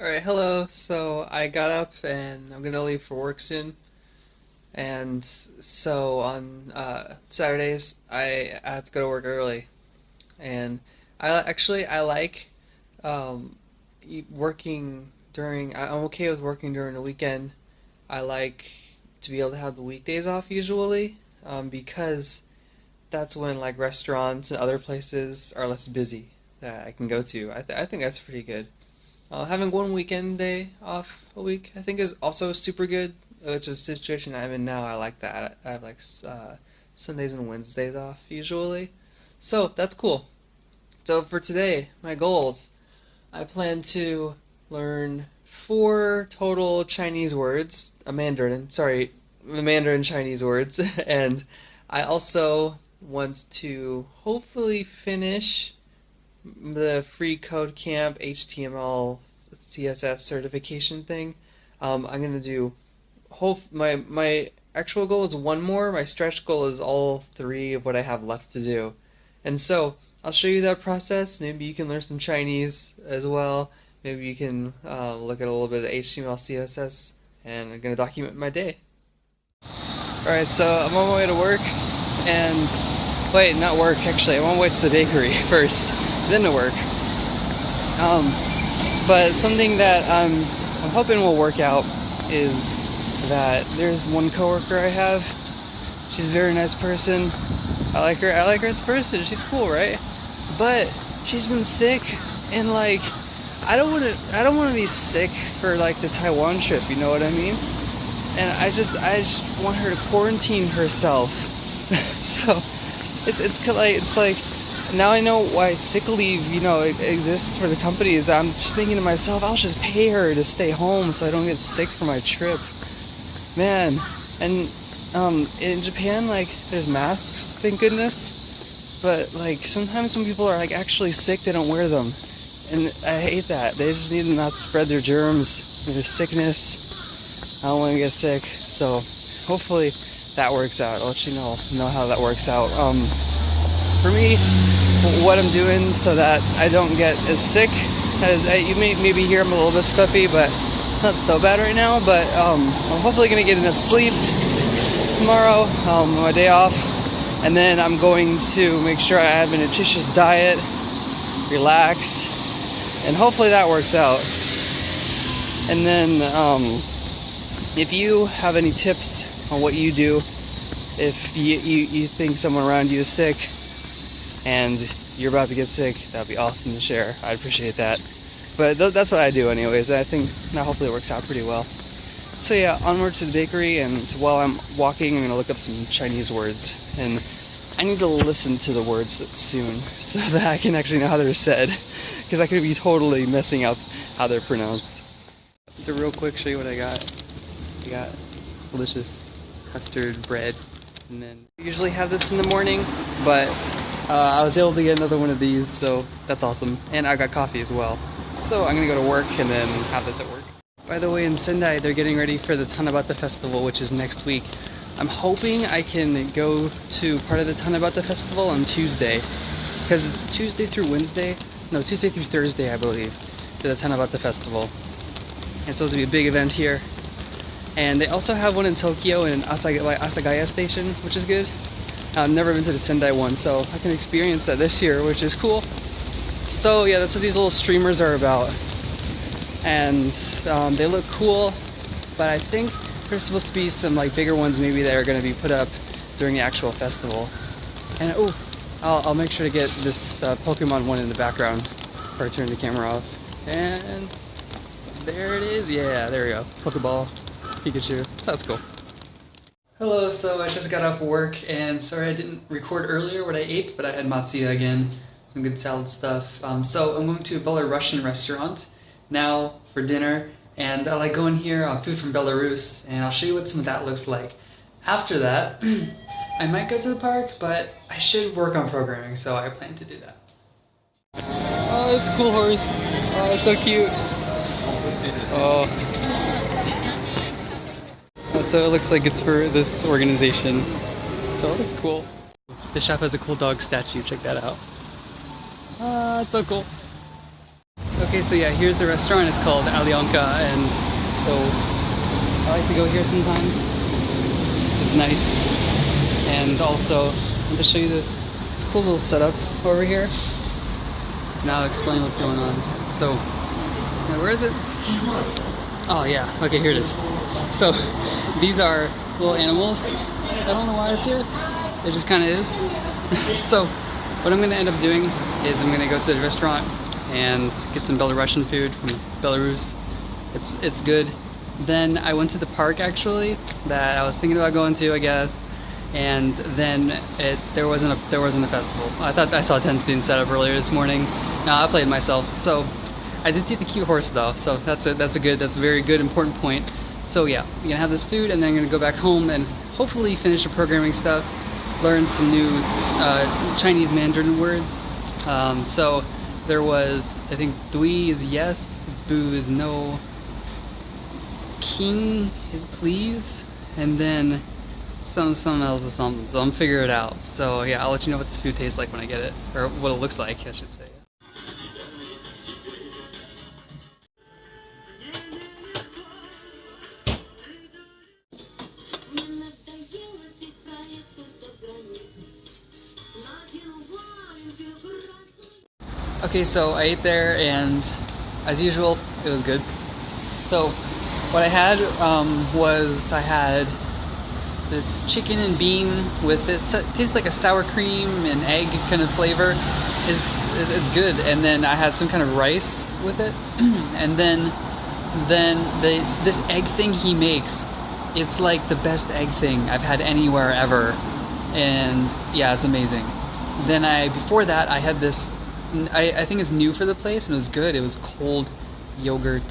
Alright, hello. So I got up and I'm gonna leave for work soon. And so on Saturdays, I have to go to work early. And I like um, working during, I'm okay with working during the weekend. I like to be able to have the weekdays off usually because that's when like restaurants and other places are less busy that I can go to. I think that's pretty good. Having one weekend day off a week, I think, is also super good. Which is the situation I'm in now. I like that. I have like Sundays and Wednesdays off usually, so that's cool. So for today, my goals: I plan to learn four total Chinese words, a Mandarin. Sorry, Mandarin Chinese words, and I also want to hopefully finish the free code camp HTML CSS certification thing. I'm gonna do my actual goal is one more. My stretch goal is all three of what I have left to do, and so I'll show you that process. Maybe you can learn some Chinese as well. Maybe you can look at a little bit of HTML CSS, and I'm gonna document my day. All right, so I'm on my way to work, and wait, not work actually. I'm on my way to the bakery first, then to work. Um, but something that I'm hoping will work out is that there's one coworker I have. She's a very nice person. I like her. I like her as a person. She's cool, right? But she's been sick, and like, I don't want to be sick for like the Taiwan trip. You know what I mean? And I just want her to quarantine herself. So it's like now I know why sick leave, it exists for the companies. I'm just thinking to myself, I'll just pay her to stay home so I don't get sick for my trip. Man, and in Japan, like, there's masks, thank goodness. But like sometimes when people are like actually sick, they don't wear them, and I hate that. They just need to not spread their germs, their sickness. I don't want to get sick, so hopefully that works out. I'll let you know how that works out. For me, what I'm doing so that I don't get as sick as you may maybe hear I'm a little bit stuffy, but not so bad right now. But I'm hopefully gonna get enough sleep tomorrow, my day off, and then I'm going to make sure I have a nutritious diet, relax, and hopefully that works out. And then if you have any tips on what you do if you think someone around you is sick and you're about to get sick, that'd be awesome to share. I'd appreciate that. But that's what I do anyways. I think that hopefully works out pretty well. So yeah, onward to the bakery, and while I'm walking, I'm gonna look up some Chinese words. And I need to listen to the words soon so that I can actually know how they're said, because I could be totally messing up how they're pronounced. To real quick show you what I got. I got this delicious custard bread, and then I usually have this in the morning, but I was able to get another one of these, so that's awesome. And I got coffee as well. So I'm gonna go to work and then have this at work. By the way, in Sendai, they're getting ready for the Tanabata Festival, which is next week. I'm hoping I can go to part of the Tanabata Festival on Tuesday, because it's Tuesday through Thursday, I believe, to the Tanabata Festival. It's supposed to be a big event here. And they also have one in Tokyo in Asagaya Station, which is good. I've never been to the Sendai one, so I can experience that this year, which is cool. So yeah, that's what these little streamers are about. And they look cool, but I think there's supposed to be some like bigger ones maybe that are going to be put up during the actual festival. And oh, I'll make sure to get this Pokemon one in the background before I turn the camera off. And there it is. Yeah, there we go. Pokeball, Pikachu. So that's cool. Hello, so I just got off work, and sorry I didn't record earlier what I ate, but I had matsuya again, some good salad stuff. So I'm going to a Belarusian restaurant now for dinner, and I like going here on food from Belarus, and I'll show you what some of that looks like. After that, I might go to the park, but I should work on programming, so I plan to do that. Oh, it's a cool horse. Oh, it's so cute. Oh. So it looks like it's for this organization, so it looks cool. The shop has a cool dog statue, check that out. Ah, it's so cool. Okay, so yeah, here's the restaurant. It's called Alyonka, and so I like to go here sometimes. It's nice. And also, I'm going to show you this cool little setup over here. Now I'll explain what's going on. So, where is it? Oh yeah, okay, here it is. So, these are little animals. I don't know why it's here. It just kind of is. So, what I'm going to end up doing is I'm going to go to the restaurant and get some Belarusian food from Belarus. It's good. Then I went to the park actually that I was thinking about going to, I guess. And then there wasn't a festival. I thought I saw tents being set up earlier this morning. No, I played myself. So I did see the cute horse though. So that's a very good important point. So yeah, I'm gonna have this food and then I'm gonna go back home and hopefully finish the programming stuff, learn some new Chinese Mandarin words. So there was, I think, Dui is yes, Bu is no, King is please, and then something else is something. So I'm figuring it out. So yeah, I'll let you know what this food tastes like when I get it, or what it looks like, I should say. Okay, so I ate there, and as usual, it was good. So what I had was I had this chicken and bean with this, it tastes like a sour cream and egg kind of flavor. It's good. And then I had some kind of rice with it, and then this egg thing he makes, it's like the best egg thing I've had anywhere ever, and yeah, it's amazing. Then before that I had this, I think it's new for the place, and it was good. It was cold yogurt,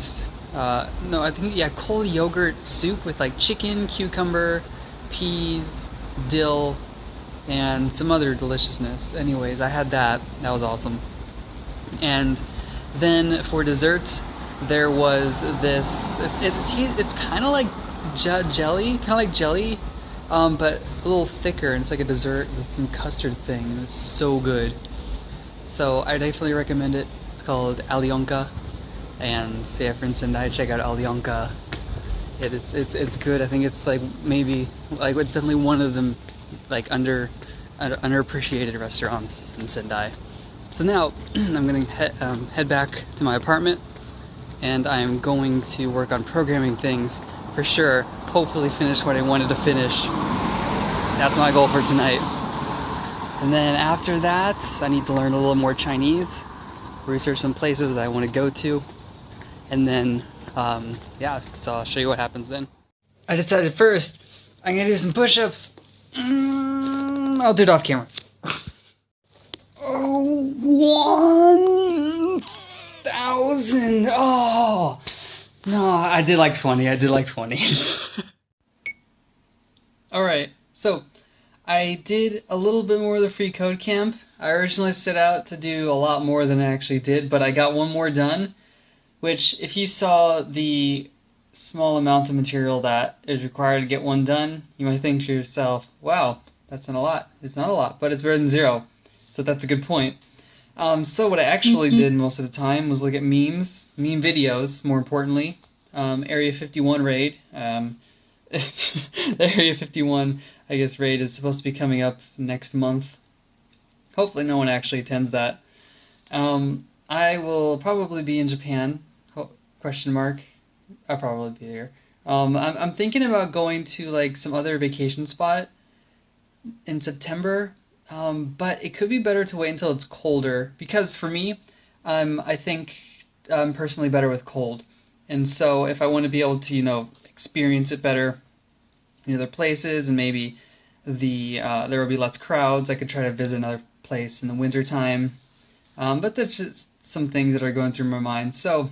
cold yogurt soup with like chicken, cucumber, peas, dill, and some other deliciousness. Anyways, I had that. That was awesome. And then for dessert, there was this, it's kind of like jelly, but a little thicker, and it's like a dessert with some custard thing, and it's so good. So I definitely recommend it. It's called Alyonka, and so yeah, friends in Sendai, check out Alyonka. It's good. I think it's like maybe like it's definitely one of them like underappreciated restaurants in Sendai. So now I'm gonna head back to my apartment, and I'm going to work on programming things for sure. Hopefully finish what I wanted to finish. That's my goal for tonight. And then after that, I need to learn a little more Chinese, research some places that I want to go to, and then, yeah, so I'll show you what happens then. I decided first, I'm gonna do some push-ups. I'll do it off camera. Oh, 1,000. Oh, no, I did like 20. Alright, so I did a little bit more of the free code camp. I originally set out to do a lot more than I actually did, but I got one more done, which if you saw the small amount of material that is required to get one done, you might think to yourself, wow, that's not a lot. It's not a lot, but it's better than zero. So that's a good point. So what I actually did most of the time was look at memes, meme videos, more importantly. Area 51 raid. The Area 51, I guess, raid is supposed to be coming up next month. Hopefully no one actually attends that. I will probably be in Japan, question mark. I'll probably be there. I'm thinking about going to like some other vacation spot in September, but it could be better to wait until it's colder, because for me, I think I'm personally better with cold. And so if I want to be able to, experience it better in other places, and maybe there will be less crowds, I could try to visit another place in the wintertime. But that's just some things that are going through my mind. So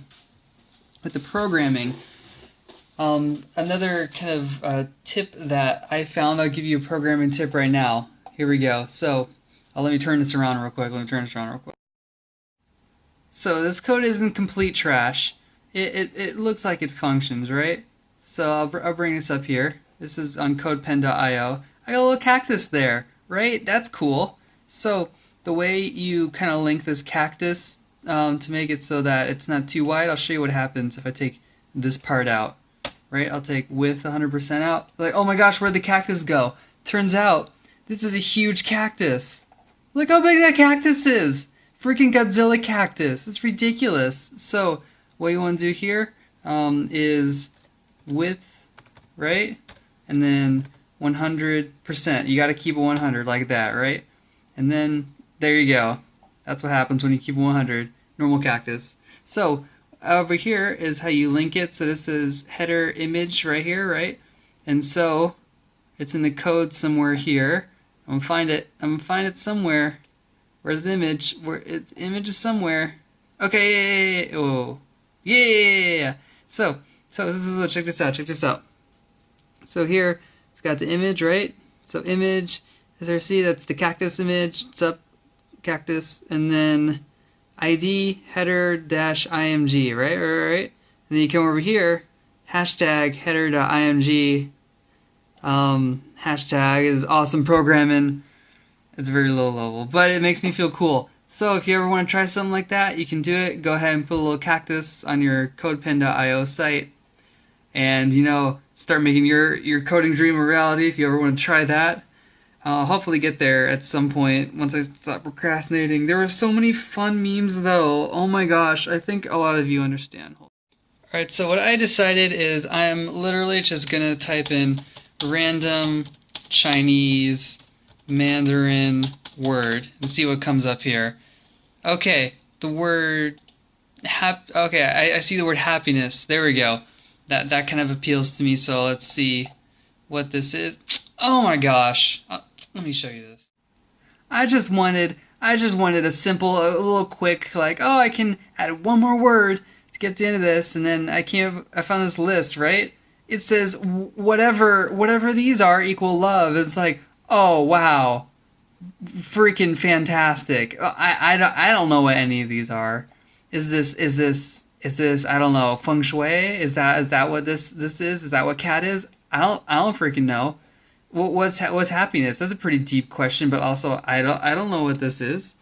with the programming, another kind of tip that I found, I'll give you a programming tip right now. Here we go. So let me turn this around real quick. So this code isn't complete trash. It looks like it functions, right? So I'll bring this up here. This is on codepen.io. I got a little cactus there, right? That's cool. So the way you kind of link this cactus to make it so that it's not too wide, I'll show you what happens if I take this part out. Right? I'll take width 100% out. Like, oh my gosh, where'd the cactus go? Turns out, this is a huge cactus. Look how big that cactus is! Freaking Godzilla cactus. It's ridiculous. So, what you want to do here is width, right? And then 100%. You got to keep it 100 like that, right? And then, there you go. That's what happens when you keep it 100. Normal cactus. So, over here is how you link it. So this is header image right here, right? And so, it's in the code somewhere here. I'm gonna find it somewhere. Where's the image? Image is somewhere. Okay, oh, yeah. So this is, check this out. So here, it's got the image, right? So image, SRC, that's the cactus image. It's up, cactus, and then ID header dash img, right? And then you come over here, hashtag header.img. Hashtag is awesome programming. It's very low level, but it makes me feel cool. So if you ever want to try something like that, you can do it. Go ahead and put a little cactus on your codepen.io site, and start making your coding dream a reality. If you ever want to try that, I'll hopefully get there at some point once I stop procrastinating. There were so many fun memes though. Oh my gosh, I think a lot of you understand. Alright, so what I decided is I'm literally just gonna type in random Chinese Mandarin word and see what comes up here. Okay, the word okay, I see the word happiness. There we go. That kind of appeals to me, so let's see what this is. Oh my gosh. Let me show you this. I just wanted a simple, a little quick, like, oh, I can add one more word to get to the end of this, and then I found this list, right? It says whatever these are equal love. It's like, oh wow, freaking fantastic. I don't know what any of these are. Is this I don't know, feng shui? Is that what this is? Is that what cat is? I don't freaking know. What's happiness? That's a pretty deep question, but also I don't know what this is.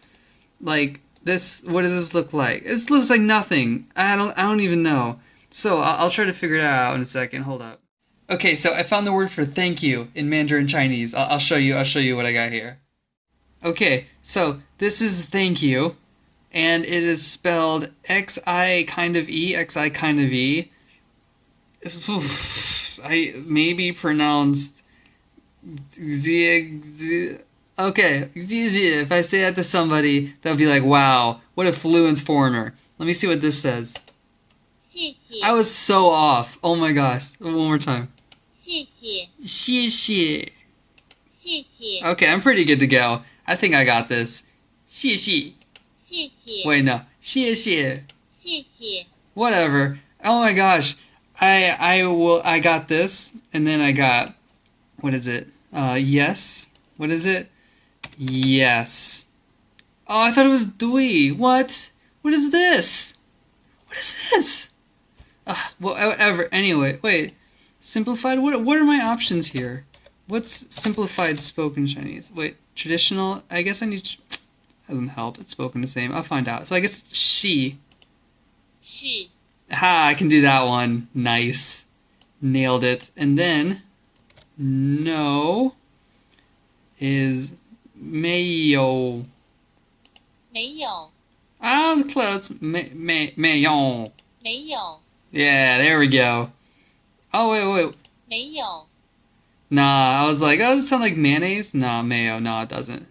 Like this, what does this look like? This looks like nothing. I don't even know. So I'll try to figure it out in a second. Hold up. Okay, so I found the word for thank you in Mandarin Chinese. I'll show you what I got here. Okay, so this is thank you, and it is spelled XI kind of E. I maybe pronounced Z. Okay, if I say that to somebody, they'll be like, wow, what a fluent foreigner. Let me see what this says. 谢谢 I was so off. Oh my gosh. One more time. 谢谢 谢谢. 谢谢 Okay, I'm pretty good to go. I think I got this. 谢谢. 谢谢 Wait, no. 谢谢. 谢谢 Whatever. Oh my gosh. I got this, and then I got, what is it? Yes. What is it? Yes. Oh, I thought it was dui. What? What is this? What is this? Whatever. Anyway, wait. Simplified? What are my options here? What's simplified spoken Chinese? Wait, traditional? I guess I need... Doesn't help. It's spoken the same. I'll find out. So I guess she. 是 Ha, I can do that one. Nice. Nailed it. And then, no is 没有. 没有 I was close. 没有. 没有 Yeah, there we go. Oh, wait. 没有 Nah, I was like, oh, does it sound like mayonnaise? Nah, mayo. No, it doesn't.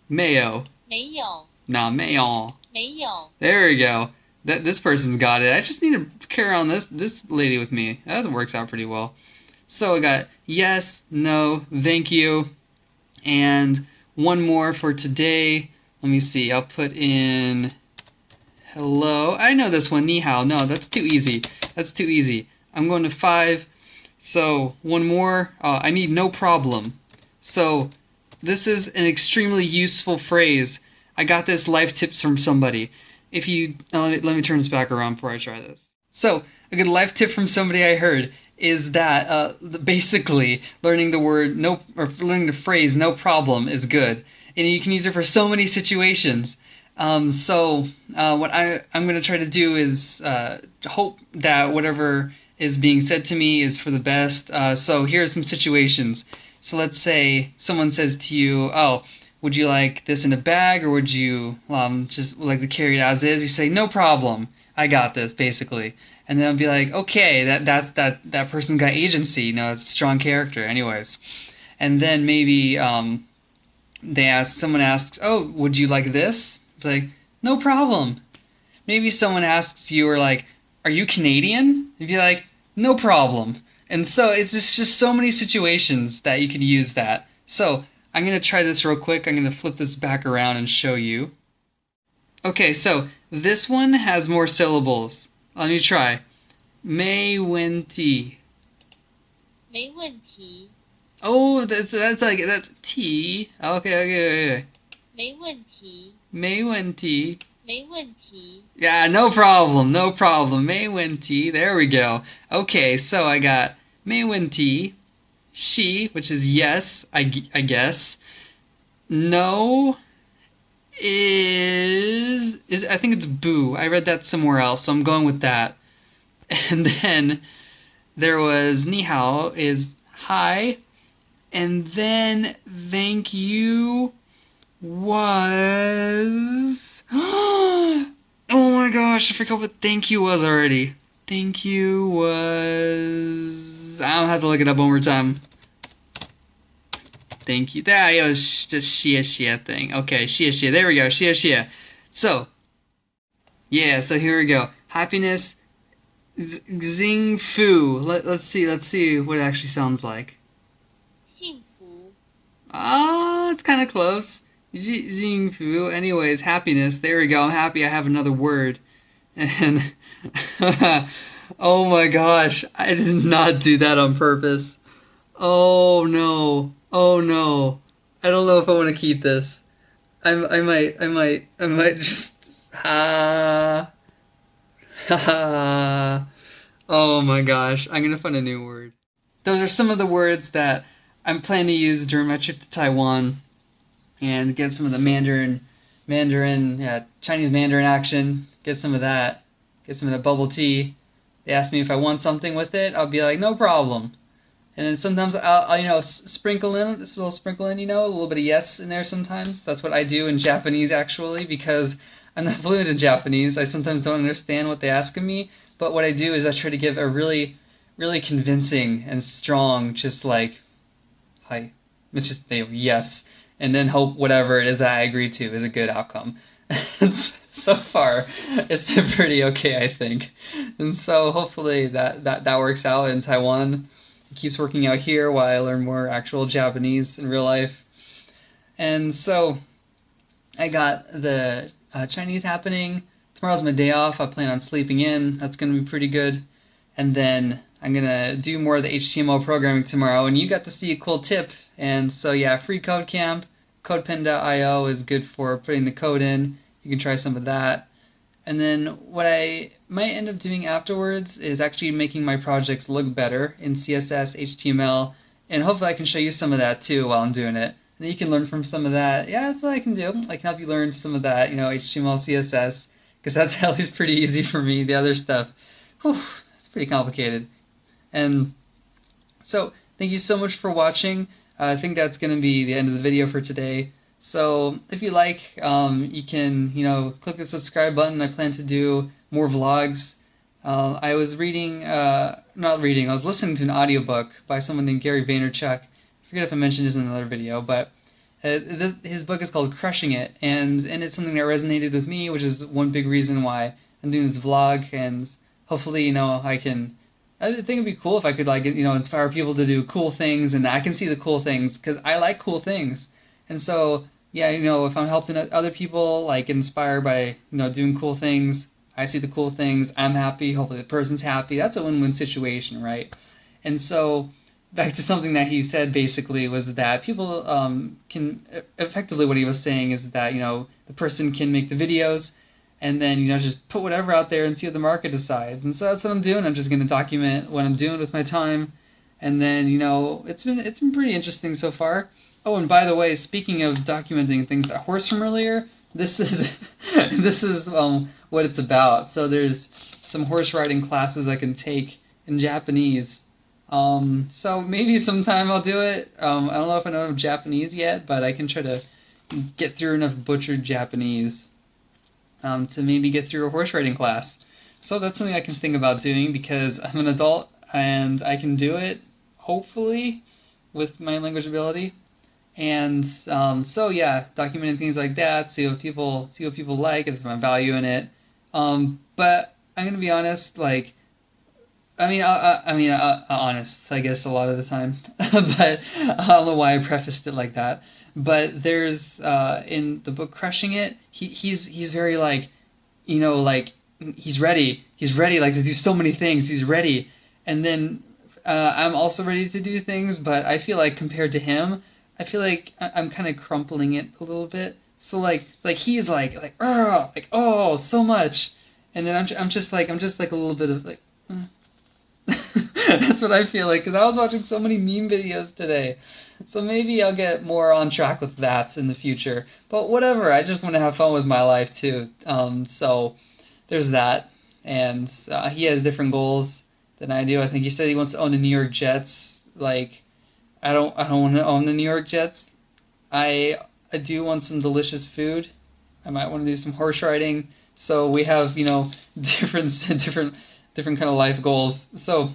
Mayo. 没有 Nah, mayo. 没有 There we go. This person's got it. I just need to carry on this lady with me. That works out pretty well. So I got yes, no, thank you, and one more for today. Let me see. I'll put in hello. I know this one. Ni hao. No, that's too easy. I'm going to 5. So one more. I need no problem. So this is an extremely useful phrase. I got this life tips from somebody. If you let me turn this back around before I try this. So a good life tip from somebody I heard is that basically learning the phrase "no problem" is good, and you can use it for so many situations. What I'm going to try to do is hope that whatever is being said to me is for the best. So here are some situations. So let's say someone says to you, "Oh, would you like this in a bag, or would you just like to carry it as is?" You say, "No problem, I got this," basically. And then I'll be like, "Okay, that person got agency. You know, it's a strong character, anyways." And then maybe someone asks, "Oh, would you like this?" It's like, "No problem." Maybe someone asks you, or like, "Are you Canadian?" You'd be like, "No problem." And so it's just so many situations that you could use that. So I'm gonna try this real quick. I'm gonna flip this back around and show you. Okay, so this one has more syllables. Let me try. May Wenti. 没问题，Oh, that's T. Okay. 没问题，May Wenti. 没问题，Yeah, no problem, no problem. May there we go. Okay, so I got May she, which is yes, I guess. No is I think it's boo. I read that somewhere else, so I'm going with that. And then there was ni hao is hi, and then thank you was oh my gosh, I forgot what thank you was already. Thank you was I'll have to look it up one more time. Thank you. That was just shia thing. Okay, shia. There we go. Shia. So, yeah, so here we go. Happiness Xing Fu. Let's see what it actually sounds like. 幸福， Ah, it's kind of close. Xing Fu. Anyways, happiness. There we go. I'm happy I have another word. And oh my gosh, I did not do that on purpose. Oh no. Oh no. I don't know if I want to keep this. I might just ha ha. Oh my gosh, I'm gonna find a new word. Those are some of the words that I'm planning to use during my trip to Taiwan and get some of the yeah, Chinese Mandarin action. Get some of that. Get some of the bubble tea. They ask me if I want something with it. I'll be like, no problem. And then sometimes I'll sprinkle in this little sprinkle in, a little bit of yes in there sometimes. That's what I do in Japanese actually, because I'm not fluent in Japanese. I sometimes don't understand what they ask of me. But what I do is I try to give a really, really convincing and strong, just like, hi. It's just yes. And then hope whatever it is that I agree to is a good outcome. And so far, it's been pretty okay, I think. And so hopefully that works out in Taiwan. It keeps working out here while I learn more actual Japanese in real life. And so I got the Chinese happening. Tomorrow's my day off. I plan on sleeping in. That's going to be pretty good. And then I'm going to do more of the HTML programming tomorrow. And you got to see a cool tip. And so yeah, free code camp. CodePen.io is good for putting the code in. You can try some of that. And then what I might end up doing afterwards is actually making my projects look better in CSS, HTML, and hopefully I can show you some of that too while I'm doing it. And then you can learn from some of that. Yeah, that's what I can do. I can help you learn some of that, HTML, CSS, because that's at least pretty easy for me. The other stuff, it's pretty complicated. And so, thank you so much for watching. I think that's going to be the end of the video for today. So if you like, you can, click the subscribe button. I plan to do more vlogs. I was I was listening to an audiobook by someone named Gary Vaynerchuk. I forget if I mentioned this in another video, but his book is called Crushing It, and it's something that resonated with me, which is one big reason why I'm doing this vlog, and hopefully, I think it'd be cool if I could, inspire people to do cool things, and I can see the cool things, because I like cool things. And so, yeah, if I'm helping other people, get inspired by, doing cool things, I see the cool things, I'm happy, hopefully the person's happy. That's a win-win situation, right? And so, back to something that he said, basically, was that people can, effectively what he was saying is that, the person can make the videos, and then, just put whatever out there and see what the market decides. And so that's what I'm doing. I'm just going to document what I'm doing with my time. And then, it's been pretty interesting so far. Oh, and by the way, speaking of documenting things, that horse from earlier, this is this is what it's about. So there's some horse riding classes I can take in Japanese. So maybe sometime I'll do it. I don't know if I know enough Japanese yet, but I can try to get through enough butchered Japanese to maybe get through a horse riding class. So that's something I can think about doing because I'm an adult and I can do it, hopefully, with my language ability. And so yeah, documenting things like that, see what people like, if there's value in it. But I'm gonna be honest, like honest, I guess a lot of the time, but I don't know why I prefaced it like that. But there's in the book Crushing It, he's very like, like he's ready, like to do so many things. He's ready, and then I'm also ready to do things, but I feel like compared to him, I feel like I'm kind of crumpling it a little bit. So like he's like oh so much, and then I'm just like a little bit of like. That's what I feel like because I was watching so many meme videos today. So maybe I'll get more on track with that in the future. But whatever, I just want to have fun with my life too. So there's that. And he has different goals than I do. I think he said he wants to own the New York Jets. Like I don't want to own the New York Jets. I do want some delicious food. I might want to do some horse riding. So we have, different kind of life goals. So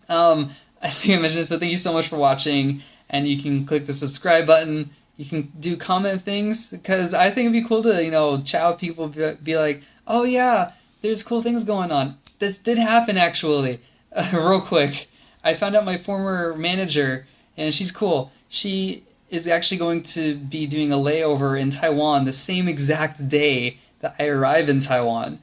I think I mentioned this, but thank you so much for watching. And you can click the subscribe button. You can do comment things because I think it'd be cool to chat with people, be like, oh yeah, there's cool things going on. This did happen actually. Real quick, I found out my former manager, and she's cool. She is actually going to be doing a layover in Taiwan the same exact day that I arrive in Taiwan.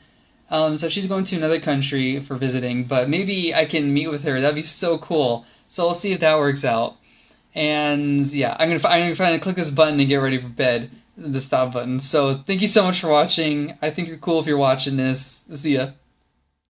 So she's going to another country for visiting, but maybe I can meet with her. That'd be so cool. So we'll see if that works out. And yeah, I'm gonna finally click this button and get ready for bed, the stop button. So thank you so much for watching. I think you're cool if you're watching this. See ya.